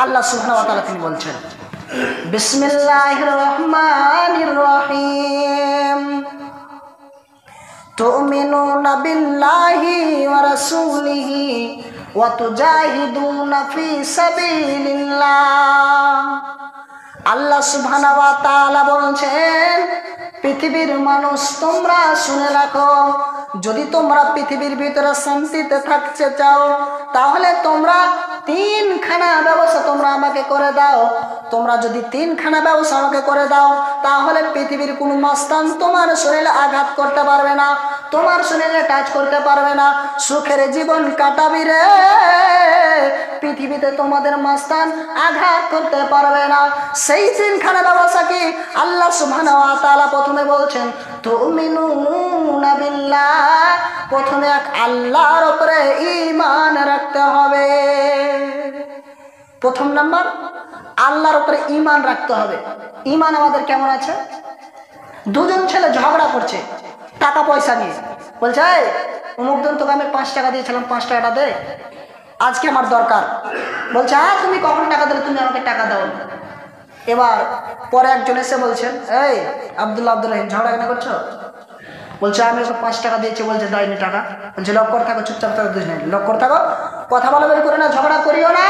আল্লাহ সুবহানাহু ওয়া তাআলা তিনি বলছেন, বিসমিল্লাহির রহমানির রহিম, তুমিনুনা বিল্লাহি ওয়া রাসূলিহি ওয়া তুজাহিদুনা ফি সাবিলিল্লাহ। আল্লাহ সুবহানাহু ওয়া তাআলা বলছেন, পৃথিবীর মানুষ তোমরা শুনে রাখো, যদি তোমরা পৃথিবীর ভিতরে শান্তিতে থাকতে চাও তাহলে তোমরা তিনখানা ব্যবস্থা তোমরা আমাকে করে দাও। তোমরা যদি তিনখানা ব্যবস্থা আমাকে করে দাও তাহলে পৃথিবীর কোনো মাস্তান তোমার শরীরে আঘাত করতে পারবে না, তোমার শরীরে টাচ করতে পারবে না, সুখের জীবন কাটাবি রে, পৃথিবীতে তোমাদের মাস্তান আঘাত করতে পারবে না। সেই তিনখানা ব্যবস্থা কি? আল্লাহ সুবহানাহু ওয়া তাআলা প্রথমে বলছেন তুমিনুনা বিল্লাহ, প্রথমে এক আল্লাহর উপরে ঈমান রাখতে হবে। প্রথম নাম্বার আল্লাহর উপরে ঈমান রাখতে হবে। ঈমান আমাদের কেমন আছে? দুজন ছেলে ঝগড়া করছে টাকা পয়সা নিয়ে, বলছে অমুক দিন তোকে আমি 5 টাকা দিয়েছিলাম, 5 টাকাটা দে, আজকে আমার দরকার। বলছে তুমি কখন টাকা দিলে, তুমি আমাকে টাকা দাও না। এবার পরে একজন এসে বলছেন, এই আব্দুল রহিম ঝগড়া কেন করছো? বলছে আমি ওকে 5 টাকা দিয়েছি, বলছে দেয়নি টাকা। বলছে লক করে থাকো, চুপচাপ থাকো, দুজনে লক করে থাকো, কথা বলা বের করে না, ঝগড়া করিও না।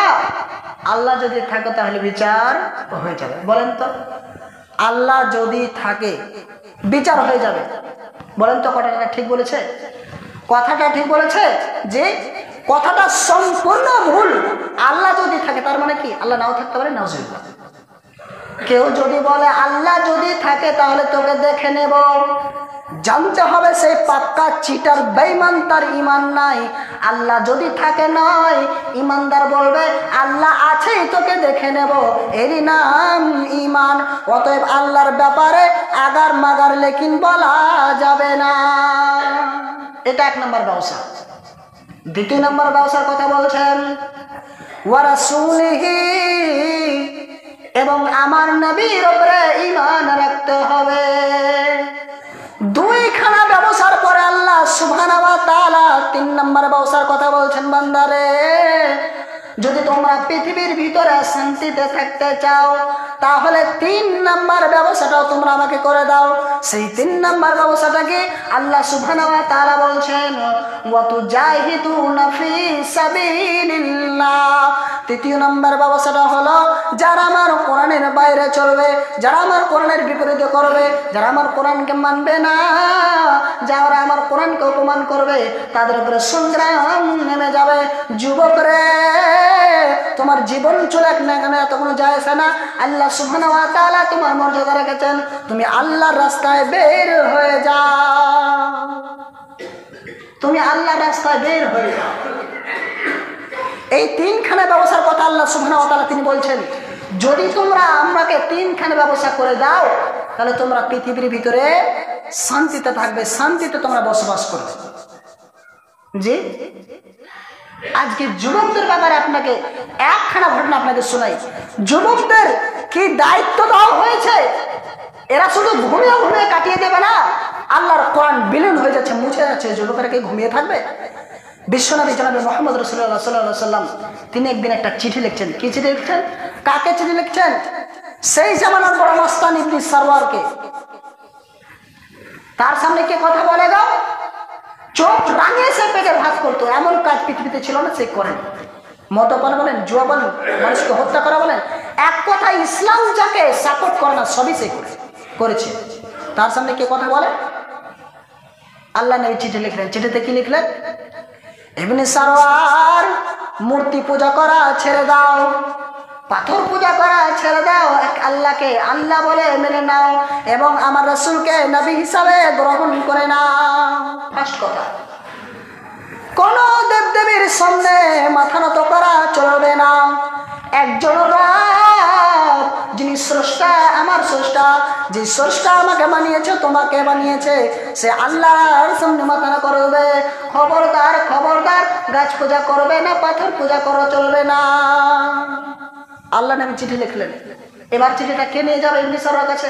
আল্লাহ যদি থাকে তাহলে বিচার হয়ে যাবে। বলেন তো, আল্লাহ যদি থাকে বিচার হয়ে যাবে। বলেন তো কথাটা ঠিক বলেছে? কথাটা ঠিক বলেছে? যে কথাটা সম্পূর্ণ ভুল। আল্লাহ যদি থাকে তার মানে কি? আল্লাহ নাও থাকতে পারে, নাউজুবিল্লাহ। কেউ যদি বলে আল্লাহ যদি থাকে তাহলে তোকে দেখে নেব, জানতে হবে সেই পাক্কা চিটার বেঈমান, তার ঈমান নাই। আল্লাহ যদি থাকে নয়, ঈমানদার বলবে আল্লাহ আছেই, তোকে দেখে নেব, এরই নাম ঈমান। অতএব আল্লাহর ব্যাপারে আগার মাগার লেকিন বলা যাবে না। এটা 1 নম্বর ব্যবসা। 2 নম্বর ব্যবসার কথা বলছেন ওয়া রাসূলিহি, এবং আমার নবীর উপরে ঈমান রাখতে হবে। 2খানা ব্যবসার পরে আল্লাহ সুবহানাহু ওয়া তাআলা 3 নম্বর ব্যবসার কথা বলছেন, বান্দারে যদি তোমরা পৃথিবীর ভিতরে শান্তিতে থাকতে চাও তাহলে 3 নম্বর ব্যবসাটাও তোমরা আমাকে করে দাও। সেই 3 নম্বর ব্যবসাটা কি? আল্লাহ সুবহানাহু ওয়া তাআলা বলছেন ওয়া তুজাহিদুনা ফি সাবিলিল্লাহ। 3 নম্বর ব্যবসাটা হলো যারা আমার কোরআনের বাইরে চলবে, যারা আমার কোরআনের বিপরীতে করবে, যারা আমার কোরআনকে মানবে না, যারা আমার কোরআনকে অপমান করবে, তাদের উপরে সংগ্রাম নেমে যাবে। যুবকরে তোমার জীবন চলে না কেন এত কোনো যায় আসে না। আল্লাহ সুবহানাহু ওয়া তাআলা তোমার মর্যাদা রেখেছেন, তুমি আল্লাহর রাস্তায় বের হয়ে যাও, তুমি আল্লাহর রাস্তায় বের হয়ে যাও। এই 3খানা ব্যবসার কথা আল্লাহ সুবহানাহু ওয়া তাআলা তিনি বলছেন, যদি তোমরা আমাকে 3খানা ব্যবসা করে দাও তাহলে তোমরা পৃথিবীর ভিতরে শান্তিতে থাকবে, শান্তিতে তোমরা বসবাস করবে। জি, আজকে যুবকদের ব্যাপারে আপনাকে 1খানা ঘটনা আপনাকে শোনাই। যুবকদের কি দায়িত্ব দেওয়া হয়েছে, এরা শুধু ঘুমিয়ে ঘুমিয়ে কাটিয়ে দেবে না, আল্লাহর কোরআন বিলীন হয়ে যাচ্ছে, মুছে যাচ্ছে, যুবকেরা কি ঘুমিয়ে থাকবে? বিশ্বনবী জনাবে মুহাম্মদ রাসূলুল্লাহ সাল্লাল্লাহু আলাইহি ওয়াসাল্লাম তিনি একদিন একটা চিঠি লিখছেন। কি চিঠি লিখছেন? কাকে চিঠি লিখছেন? সেই জামানার বড় মস্তান ইবলিস সারওয়ারকে। তার সামনে কে কথা বলে গো? চোখ রাঙিয়ে সে পেটে ভাত করতো, এমন কাজ পৃথিবীতে ছিল না সে করেন। মদ্যপান বলেন, জুয়া বলেন, মানুষকে হত্যা করা বলেন, এক কথা ইসলাম যাকে সাপোর্ট করে না সবই সে করেছে। তার সামনে কে কথা বলে? আল্লাহ নবী চিঠি লিখলেন। চিঠিতে কি লিখলেন? ইবনে সারওয়ার, মূর্তি পূজা করা ছেড়ে দাও, পাথর পূজা করা ছেড়ে দাও, এক আল্লাহকে আল্লাহ বলে মেনে নাও এবং আমার রাসূলকে নবী হিসাবে গ্রহণ করে নাও। ফার্স্ট কথা, কোন দেবদেবীর সামনে মাথা নত করা চলবে না। একজন রব, যিনি স্রষ্টা, আমার স্রষ্টা, যে স্রষ্টা আমাকে বানিয়েছে, তোমাকে বানিয়েছে, সে আল্লাহর সামনে মাথা নত করবে। খবরদার, খবরদার, গাছ পূজা করবে না, পাথর পূজা করা চলবে না। আল্লাহ নবী চিঠি লিখলেন। এবার চিঠিটা কে নিয়ে যাবে? ইবনে সারওয়ার কাছে।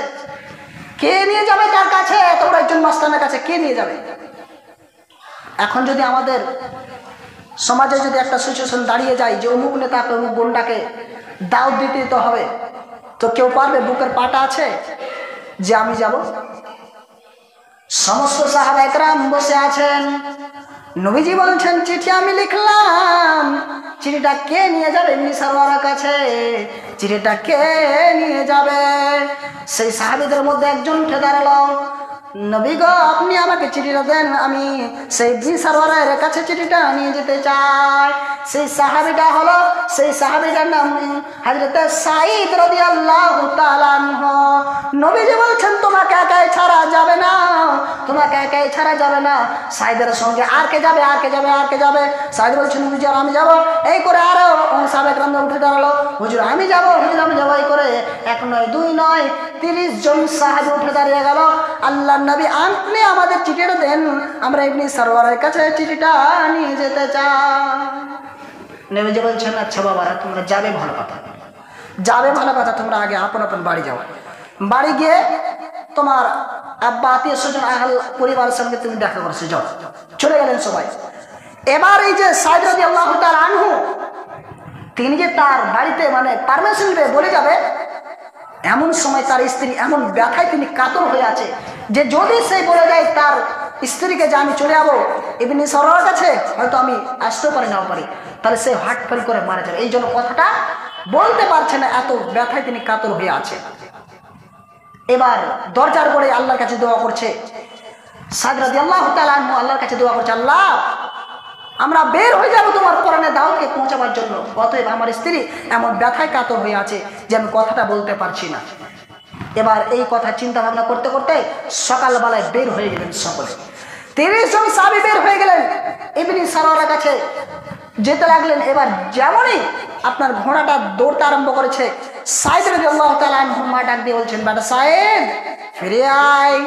কে নিয়ে যাবে? তার কাছে, তোমরা একজন মাস্তানের কাছে কে নিয়ে যাবে? এখন যদি আমাদের সমাজে যদি একটা সিচুয়েশন দাঁড়িয়ে যায় যে অমুক নেতাকে অমুক গুন্ডাকে দাওয়াত দিতে তো হবে, তো কেউ পারবে? বুকের পাটা আছে যে আমি যাব? সমস্ত সাহাবা একরাম বসে আছেন, নবীজি বলছেন চিঠি আমি লিখলাম, চিঠিটা কে নিয়ে যাবে এমনি সারওয়ারের কাছে? চিঠিটা কে নিয়ে যাবে? সেই সাহাবীদের মধ্যে একজন উঠে দাঁড়ালো, নবী গো আপনি আমাকে চিঠিটা দেন, আমি সেই ইবনে সারওয়ারের কাছে চিঠিটা নিয়ে যেতে চাই। সেই সাহাবীটার নাম হযরত সাঈদ রাদিয়াল্লাহু তাআলা আনহু। নবীজি বলছেন তোমাকে একাই ছাড়া যাবে না, তোমাকে একাই ছাড়া যাবে না, সাঈদের সঙ্গে আর কে যাবে? সাঈদ বলছেন হুজুর আমি যাব। এই করে আরো সাহাবা একরাম উঠে দাঁড়ালো, হুজুর আমি যাব, এই করে এক নয় দুই নয় 30 জন সাহাবী উঠে দাঁড়িয়ে গেল। আল্লাহ নবী আপনি আমাদের চিঠিটা দেন, আমরা ইবনে সারওয়ারের কাছে চিঠিটা নিয়ে যেতে চাই। নবীজি বলছেন আচ্ছা বাবারা তোমরা যাবে ভালো কথা, তোমরা আগে আপন আপন বাড়ি যাও, বাড়ি গিয়ে তোমার আব্বা আত্মীয় স্বজন আহল পরিবারের সঙ্গে তুমি দেখা করছো, যাও। চলে গেলেন সবাই। এবার এই যে সাঈদ রাদিয়াল্লাহু তাআলা আনহু তিনি যে তার বাড়িতে মানে পারমিশন নিয়ে বলে যাবে, এমন সময় তার স্ত্রী এমন ব্যথায় তিনি কাতর হয়ে আছে যে যদি সে বলে যায় তার স্ত্রীকে যে আমি চলে যাবো ইবনে সারওয়ারের কাছে, হয়তো আমি আসতেও পারি নাও পারি, তাহলে সে হার্ট ফেল করে মারা যাবে। এই জন্য কথাটা বলতে পারছে না, এত ব্যথায় তিনি কাতর হয়ে আছে। এবার দরজার পরে আল্লাহর কাছে দোয়া করছে, সাঈদ রাদিয়াল্লাহু তাআলা আনহু আল্লাহর কাছে দোয়া করছে, আল্লাহ আমরা বের হয়ে যাবো তোমার কোরআনের দাওয়াতকে পৌঁছাবার জন্য, অতএব আমার স্ত্রী এমন ব্যথায় কাতর হয়ে আছে যে আমি কথাটা বলতে পারছি না। এবার এই কথা চিন্তা ভাবনা করতে করতে সকালবেলায় বের হয়ে গেলেন সকলে। 30 জন সাহাবী বের হয়ে গেলেন ইবনে সারওয়ারের কাছে যেতে লাগলেন। এবার যেমনই আপনার ঘোড়াটা দৌড়তে আরম্ভ করেছে, সাঈদ রাদিয়াল্লাহু তাআলা আনহু মা ডাক দিয়ে বলছেন, বেটা সাঈদ ফিরে আয়,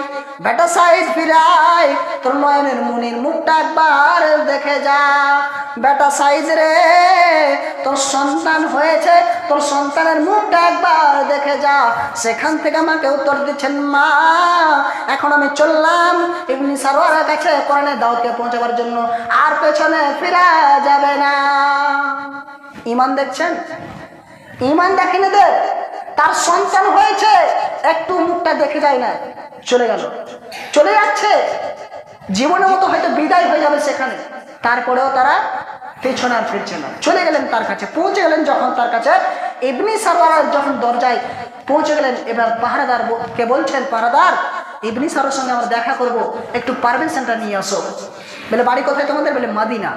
বেটা সাঈদ ফিরে আয়, তোর নয়নের মুনির মুখটা একবার দেখে যা। বেটা সাঈদ রে তোর সন্তান হয়েছে, তোর সন্তানের মুখটা একবার দেখে যা। সেখান থেকে আমাকে উত্তর দিচ্ছেন, মা এখন আমি চললাম ইবনে সারওয়ারের কাছে কোরআনের দাওয়াতকে পৌঁছাবার জন্য, আর পেছনে ফিরা যাবে না। ঈমান দেখছেন? ঈমান দেখেন এদের, তার সন্তান হয়েছে একটু মুখটা দেখে যায় না, চলে গেল, চলে যাচ্ছে, জীবনের মতো হয়তো বিদায় হয়ে যাবে সেখানে, তারপরেও তারা পেছনে আর ফিরছে না। চলে গেলেন তার কাছে, পৌঁছে গেলেন যখন তার কাছে ইবনে সারওয়ার যখন দরজায় পৌঁছে গেলেন, এবার পাহারাদারকে বলছেন, পাহারাদার ইবনে সারওয়ারের সঙ্গে আমরা দেখা করব, একটু পারমিশনটা নিয়ে আসো। বলে বাড়ি কোথায় তোমাদের? বলে মদিনা।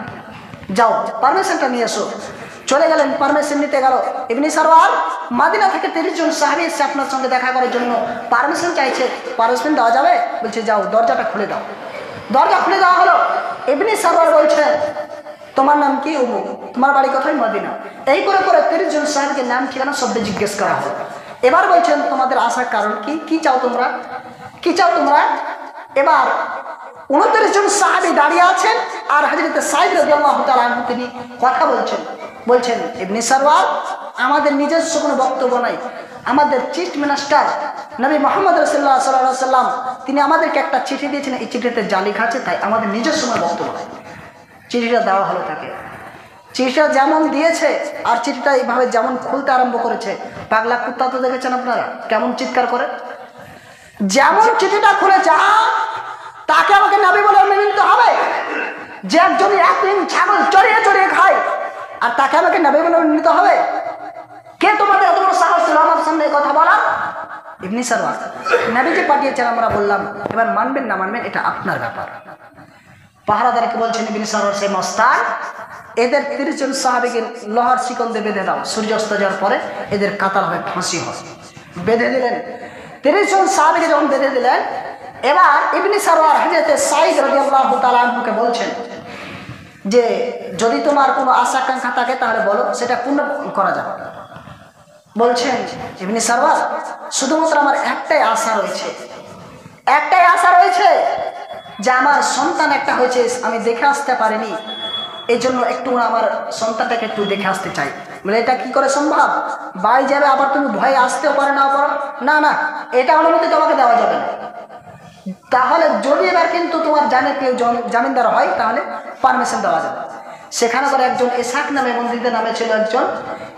যাও পারমিশনটা নিয়ে আসো। চলে গেলেন, পারমিশন নিতে গেল ইবনে সারওয়ার। মদিনা থেকে 30 জন সাহাবী এসে আপনার সঙ্গে দেখা করার জন্য পারমিশন চাইছে, পারমিশন দেওয়া যাবে? বলছে যাও দরজাটা খুলে দাও। দরজা খুলে দেওয়া হলো। ইবনে সারওয়ার বলছে তোমার নাম কি? অমুক। তোমার বাড়ি কোথায়? মদিনা। এই করে করে 30 জন সাহাবীকে নাম ঠিকানা শব্দে জিজ্ঞেস করা হলো। এবার বলছেন তোমাদের আসার কারণ কি, কি চাও তোমরা, কি চাও তোমরা? এবার 29 জন সাহাবী দাঁড়িয়ে আছেন আর হযরত সাঈদ রাদিয়াল্লাহু তাআলা আনহু তিনি কথা বলছেন ইবনে সারওয়ার আমাদের নিজস্ব কোনো বক্তব্য নাই, আমাদের চিফ মিনিস্টার নবী মুহাম্মদ রাসূলুল্লাহ সাল্লাল্লাহু আলাইহি ওয়াসাল্লাম তিনি আমাদেরকে একটা চিঠি দিয়েছেন, এই চিঠিতে জালি খাচ্ছে, তাই আমাদের নিজস্ব কোনো বক্তব্য নাই। চিঠিটা দেওয়া হলো তাকে। চিঠিটা যেমন দিয়েছে আর চিঠিটা এইভাবে যেমন খুলতে আরম্ভ করেছে, পাগলা কুত্তা তো দেখেছেন আপনারা কেমন চিৎকার করে, যেমন চিঠিটা খুলে যা তাকে আমাকে নবী বলে মেনে নিতে হবে। যে একজন একদিন ছাগল চড়িয়ে চড়িয়ে খায় আর তাকে আমাকে নবী বলে মেনে নিতে হবে? কে তোমাদের এত বড় সাহস ছিল আমার সামনে কথা বলা? ইবনে সারওয়ার নবীজি পাঠিয়েছেন, আমরা বললাম, এবার মানবেন না মানবেন এটা আপনার ব্যাপার। পাহারাদারকে বলছেন ইবনে সারওয়ার সে মস্তান, এদের 30 জন সাহাবীকে লোহার শিকল দিয়ে বেঁধে দাও, সূর্যাস্ত যাওয়ার পরে এদের কাতার হয়ে ফাঁসি হয়। বেঁধে দিলেন 30 জন সাহাবীকে যখন বেঁধে দিলেন, এবার ইবনে সারওয়ার হযরত সাঈদ রাদিয়াল্লাহু তাআলা আনহুকে বলছেন যে যদি তোমার কোনো আশা আকাঙ্ক্ষা থাকে তাহলে বলো, সেটা পূর্ণ করা যাবে। বলছেন ইবনে সারওয়ার শুধুমাত্র আমার একটাই আশা রয়েছে, একটাই আশা রয়েছে যে আমার সন্তান একটা হয়েছে আমি দেখে আসতে পারিনি, এই জন্য একটু আমার সন্তানটাকে একটু দেখে আসতে চাই। বলে এটা কি করে সম্ভব? বাড়ি যাবে আবার তুমি ভয়ে আসতেও পারে না পারো, না না এটা অনুমতি তোমাকে দেওয়া যাবে না। তাহলে যদি এবার কিন্তু তোমার জানে কেউ জামিনদার হয় তাহলে পারমিশন দেওয়া যাবে। সেখানে করে একজন ইসহাক নামে বন্দীদের নামে ছিল একজন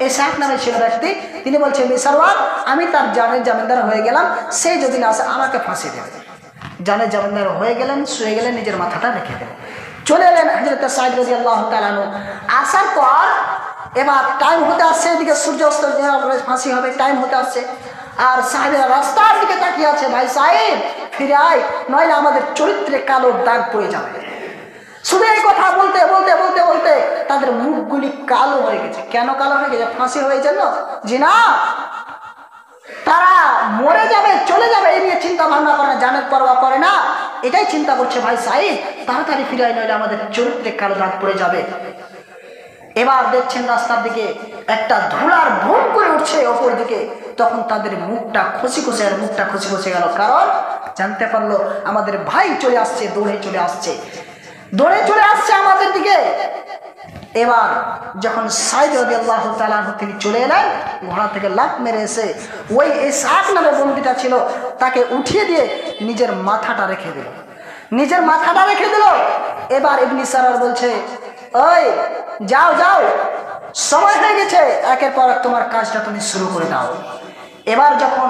ইসহাক নামে ছিল ব্যক্তি। তিনি বলছেন মিসরওয়ার আমি তার জানের জামিনদার হয়ে গেলাম, সেই যদি না আসে আমাকে ফাঁসি দেবে। জানের জামিনদার হয়ে গেলেন, শুয়ে গেলেন, নিজের মাথাটা রেখে দেন। চলে এলেন হযরত সাঈদ রাদিয়াল্লাহু তাআলা আনহু। আসার পর এবার টাইম হতে আসছে, এদিকে সূর্য অস্ত ফাঁসি হবে, টাইম হতে আসছে। আর সাহেবেরা রাস্তার দিকে তাকিয়ে আছে, ভাই সাহেব ফিরে আয়, নইলে আমাদের চরিত্রে কালো দাগ পড়ে যাবে। শুধু এই কথা বলতে বলতে বলতে বলতে তাদের মুখগুলি কালো হয়ে গেছে। কেন কালো হয়ে গেছে? ফাঁসি হয়ে যেন জি না, তারা মরে যাবে, চলে যাবে, এই নিয়ে চিন্তা ভাবনা করে না, জানের পরোয়া করে না। এটাই চিন্তা করছে, ভাই সাহেব তাড়াতাড়ি ফিরে আয়, নইলে আমাদের চরিত্রে কালো দাগ পড়ে যাবে। এবার দেখছেন রাস্তার দিকে একটা ধুলার ভোম করে উঠছে ওপর দিকে। তখন তাদের মুখটা খসে গেল, কারণ জানতে পারলো আমাদের ভাই চলে আসছে, দৌড়ে চলে আসছে আমাদের দিকে। এবার যখন সাঈদ রাদিয়াল্লাহু তাআলা আনহু তিনি চলে এলেন, ঘোড়া থেকে লাফ মেরে এসে ওই ইসহাক নামে বন্দীটা ছিল তাকে উঠিয়ে দিয়ে নিজের মাথাটা রেখে দিল। এবার ইবনে সারার বলছে, ওই যাও যাও, সময় হয়ে গেছে, একের পর এক তোমার কাজটা তুমি শুরু করে দাও। এবার যখন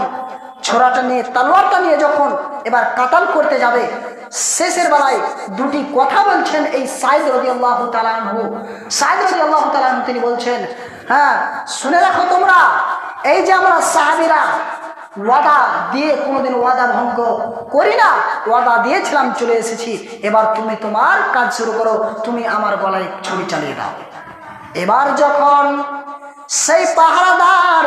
ছোরাটা নিয়ে, তলোয়ারটা নিয়ে যখন এবার কাতাল করতে যাবে, শেষের বেলায় দুটি কথা বলছেন এই সাঈদ রাদিয়াল্লাহু তাআলা আনহু। তিনি বলছেন, হ্যাঁ শুনে রাখো তোমরা, এই যে আমরা সাহাবীরা ওয়াদা দিয়ে কোনোদিন ওয়াদা ভঙ্গ করি না, ওয়াদা দিয়েছিলাম চলে এসেছি, এবার তুমি তোমার কাজ শুরু করো, তুমি আমার গলায় ছুরি চালিয়ে দাও। এবার যখন সেই পাহারাদার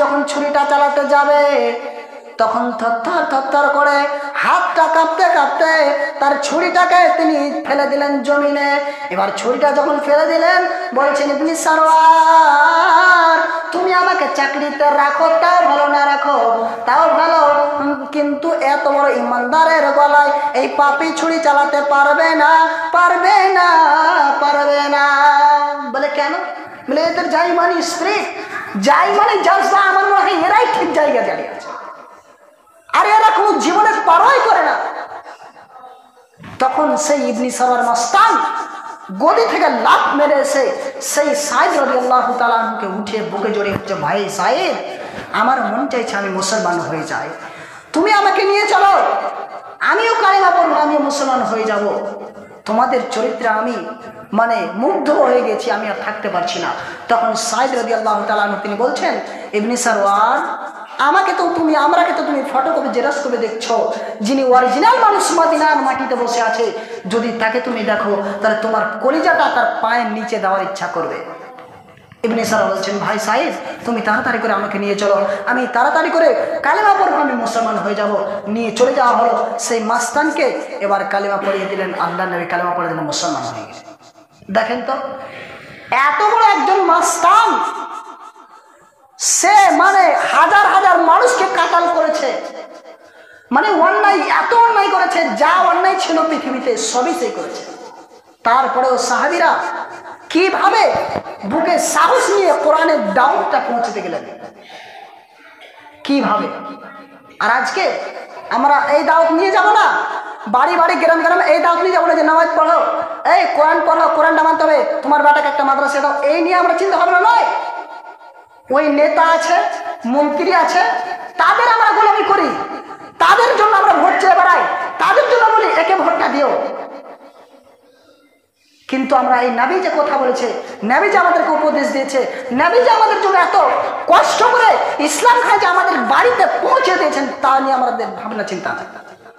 যখন ছুরিটা চালাতে যাবে, তখন থরথর করে হাতটা কাঁপতে কাঁপতে তার ছুরিটাকে তিনি ফেলে দিলেন জমিনে। এবার ছুরিটা যখন ফেলে দিলেন, বলছেন ইবনে সারওয়ার তুমি আমাকে চাকরিতে রাখো তাও ভালো, না রাখো তাও ভালো, কিন্তু এত বড় ইমানদারের গলায় এই পাপী ছুরি চালাতে পারবে না। বলে কেন? বলে এদের যাই মানে স্ত্রী, যাই মানে জজবা, আমার মনে হয় এরাই ঠিক জায়গা দাঁড়িয়ে আছে, আর এরা কোনো জীবনের পরোয়াই করে না। তখন সেই ইবনে সারওয়ার মাস্তান গদি থেকে লাফ মেরে এসে সেই সাঈদ রাদিয়াল্লাহু তাআলা আনহুকে উঠিয়ে বুকে জড়িয়ে হচ্ছে, ভাই সাঈদ আমার মন চাইছে আমি মুসলমান হয়ে যাই, তুমি আমাকে নিয়ে চলো, আমিও কালেমা পড়বো, আমিও মুসলমান হয়ে যাব। তোমাদের চরিত্রে আমি মানে মুগ্ধ হয়ে গেছি, আমি আর থাকতে পারছি না। তখন সাঈদ রাদিয়াল্লাহু তাআলা আনহু তিনি বলছেন, ইবনে সারওয়ার আমাকে তো তুমি ফটোকপি জেরক্স করে দেখছো, যিনি অরিজিনাল মানুষ মদিনার মাটিতে বসে আছে, যদি তাকে তুমি দেখো তাহলে তোমার কলিজাটা তার পায়ের নিচে দেওয়ার ইচ্ছা করবে। ইবনে সারওয়ার বলছেন, ভাই সাঈদ তুমি তাড়াতাড়ি করে আমাকে নিয়ে চলো, আমি তাড়াতাড়ি করে কালেমা পড়বো, আমি মুসলমান হয়ে যাব। নিয়ে চলে যাওয়া হলো সেই মাস্তানকে। এবার কালেমা পড়িয়ে দিলেন, আল্লাহর নবী কালেমা পড়িয়ে দিলেন, মুসলমান হয়ে গেছে। দেখেন তো এত বড় একজন মাস্তান, সে মানে হাজার হাজার মানুষকে কাতাল করেছে, মানে অন্যায়, এত অন্যায় করেছে, যা অন্যায় ছিল পৃথিবীতে সবই সে করেছে। তারপরেও সাহাবীরা কিভাবে বুকে সাহস নিয়ে কোরআনের দাওয়াতটা পৌঁছতে গেলেন, কিভাবে। আর আজকে আমরা এই দাওয়াত নিয়ে যাব না, বাড়ি বাড়ি গ্রাম গ্রামে এই দাওয়াত নিয়ে যাবো না যে নামাজ পড়ো, এই কোরআন পড়ো, কোরআনটা মানতে হবে, তোমার বেটাকে একটা মাদ্রাসা দাও, এই নিয়ে আমরা চিন্তা ভাবনা নয়। ওই নেতা আছে, মন্ত্রী আছে, তাদের আমরা গোলামি করি, তাদের জন্য আমরা ভোট চেয়ে বেড়াই, তাদের জন্য বলি একে ভোটটা দিও। কিন্তু আমরা এই নবী যে কথা বলেছে, নবী যে আমাদেরকে উপদেশ দিয়েছে, নবী যে আমাদের জন্য এত কষ্ট করে ইসলাম খায় যে আমাদের বাড়িতে পৌঁছে দিয়েছেন, তা নিয়ে আমাদের ভাবনা চিন্তা নেই।